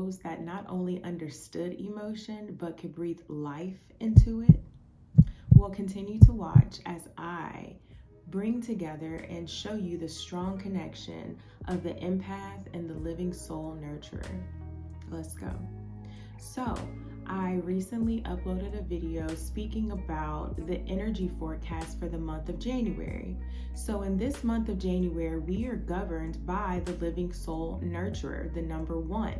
those that not only understood emotion, but could breathe life into it? Well, continue to watch as I bring together and show you the strong connection of the empath and the living soul nurturer. Let's go. So, I recently uploaded a video speaking about the energy forecast for the month of January. So, in this month of January, we are governed by the living soul nurturer, the number 1.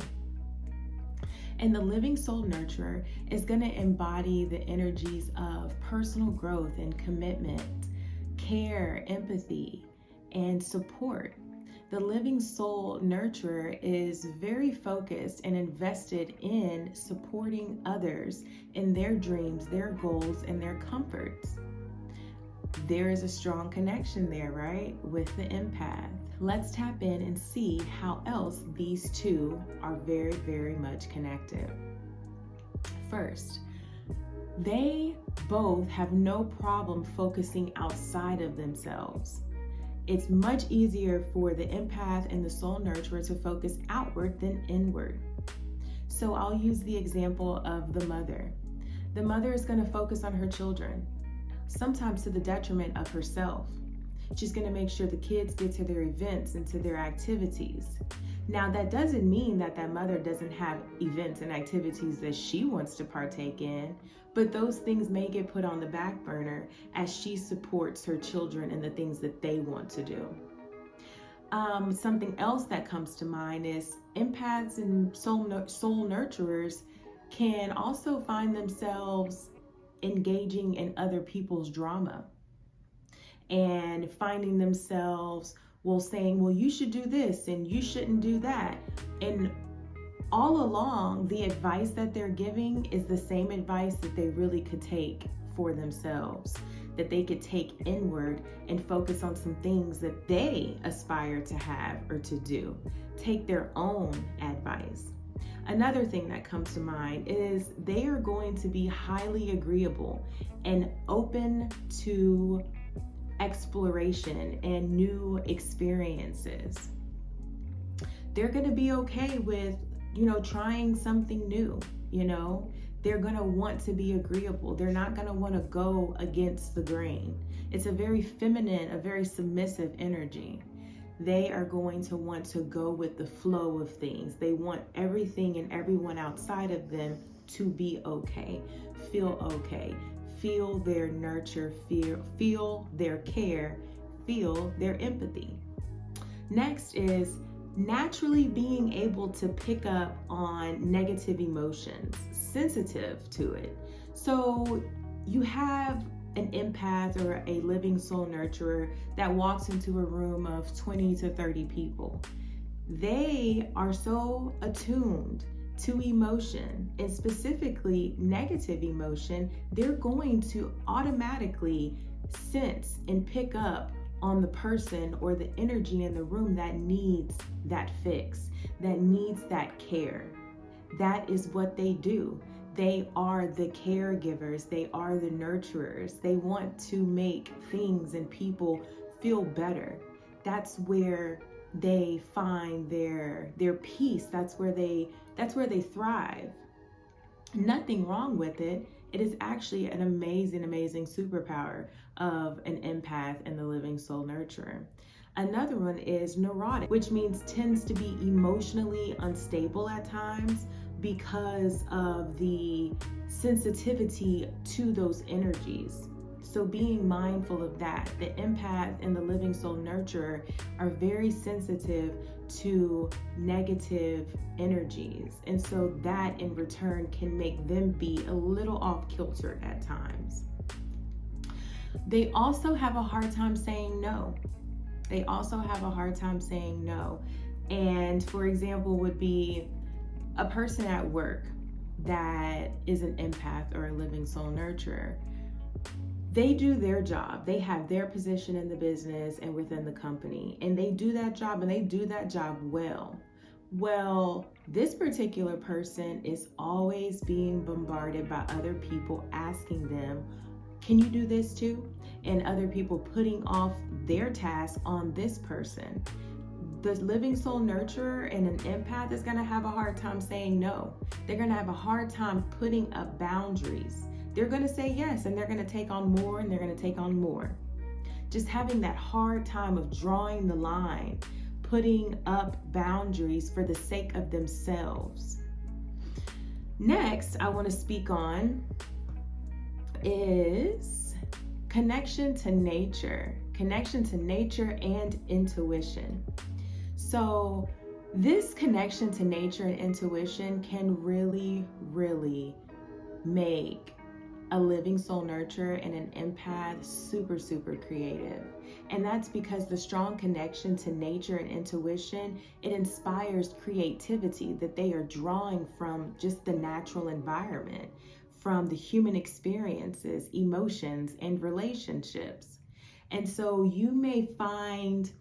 And the living soul nurturer is going to embody the energies of personal growth and commitment, care, empathy, and support. The living soul nurturer is very focused and invested in supporting others in their dreams, their goals, and their comforts. There is a strong connection there, right, with the empath. Let's tap in and see how else these two are very, very much connected. First, they both have no problem focusing outside of themselves. It's much easier for the empath and the soul nurturer to focus outward than inward. So I'll use the example of the mother. The mother is going to focus on her children, sometimes to the detriment of herself. She's going to make sure the kids get to their events and to their activities. Now, that doesn't mean that that mother doesn't have events and activities that she wants to partake in, but those things may get put on the back burner as she supports her children and the things that they want to do. Something else that comes to mind is empaths and soul nurturers can also find themselves engaging in other people's drama and finding themselves saying, well, you should do this and you shouldn't do that. And all along, the advice that they're giving is the same advice that they really could take for themselves, that they could take inward and focus on some things that they aspire to have or to do. Take their own advice. Another thing that comes to mind is they are going to be highly agreeable and open to exploration and new experiences. They're going to be okay with, trying something new. They're going to want to be agreeable. They're not going to want to go against the grain. It's a very feminine, a very submissive energy. They are going to want to go with the flow of things. They want everything and everyone outside of them to be okay, feel okay, feel their nurture, feel their care, feel their empathy. Next is naturally being able to pick up on negative emotions, sensitive to it. So you have an empath or a living soul nurturer that walks into a room of 20 to 30 people. They are so attuned to emotion, and specifically negative emotion, they're going to automatically sense and pick up on the person or the energy in the room that needs that fix, that needs that care. That is what they do. They are the caregivers. They are the nurturers. They want to make things and people feel better. That's where they find their peace. That's where they thrive. Nothing wrong with it. It is actually an amazing, amazing superpower of an empath and the living soul nurturer. Another one is neurotic, which means tends to be emotionally unstable at times because of the sensitivity to those energies. So being mindful of that, the empath and the living soul nurturer are very sensitive to negative energies. And so that in return can make them be a little off kilter at times. They also have a hard time saying no. And for example, would be a person at work that is an empath or a living soul nurturer. They do their job. They have their position in the business and within the company, and they do that job, and they do that job well. Well, this particular person is always being bombarded by other people asking them, can you do this too? And other people putting off their task on this person. the living soul nurturer and an empath is going to have a hard time saying no. They're going to have a hard time putting up boundaries. They're going to say yes, and they're going to take on more, and they're going to take on more. Just having that hard time of drawing the line, putting up boundaries for the sake of themselves. Next, I want to speak on is connection to nature and intuition. So this connection to nature and intuition can really, really make a living soul nurturer and an empath super, super creative. And that's because the strong connection to nature and intuition, it inspires creativity that they are drawing from just the natural environment, from the human experiences, emotions, and relationships. And so you may find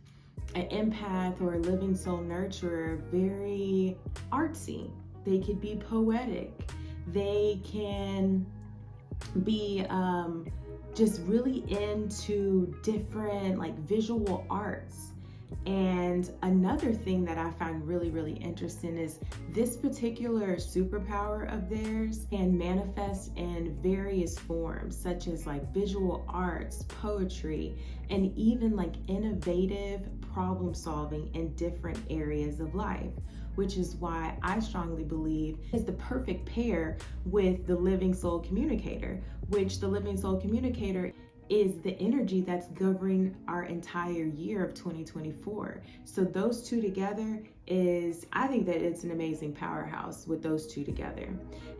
an empath or a living soul nurturer very artsy. They could be poetic. They can be just really into different like visual arts. And another thing that I find really, really interesting is this particular superpower of theirs can manifest in various forms, such as like visual arts, poetry, and even like innovative problem solving in different areas of life, which is why I strongly believe is the perfect pair with the living soul communicator, which the living soul communicator is the energy that's governing our entire year of 2024. So those two together I think that it's an amazing powerhouse with those two together.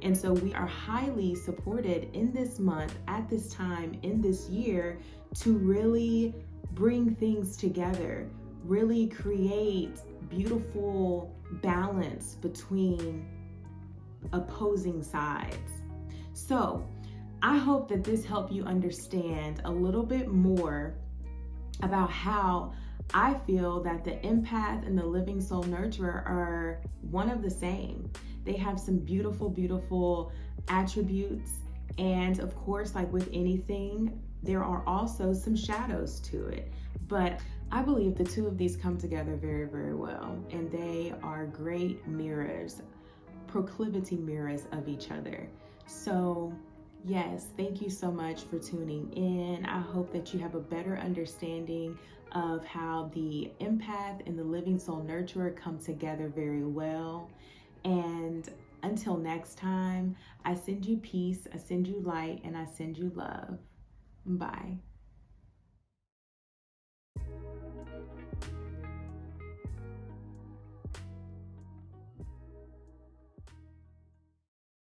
And so we are highly supported in this month, at this time, in this year, to really bring things together, really create beautiful balance between opposing sides. So I hope that this helped you understand a little bit more about how I feel that the empath and the living soul nurturer are one of the same. They have some beautiful, beautiful attributes. And of course, like with anything, there are also some shadows to it. But I believe the two of these come together very, very well. And they are great mirrors, proclivity mirrors of each other. So yes, thank you so much for tuning in. I hope that you have a better understanding of how the empath and the living soul nurturer come together very well. And until next time, I send you peace, I send you light, and I send you love. Bye.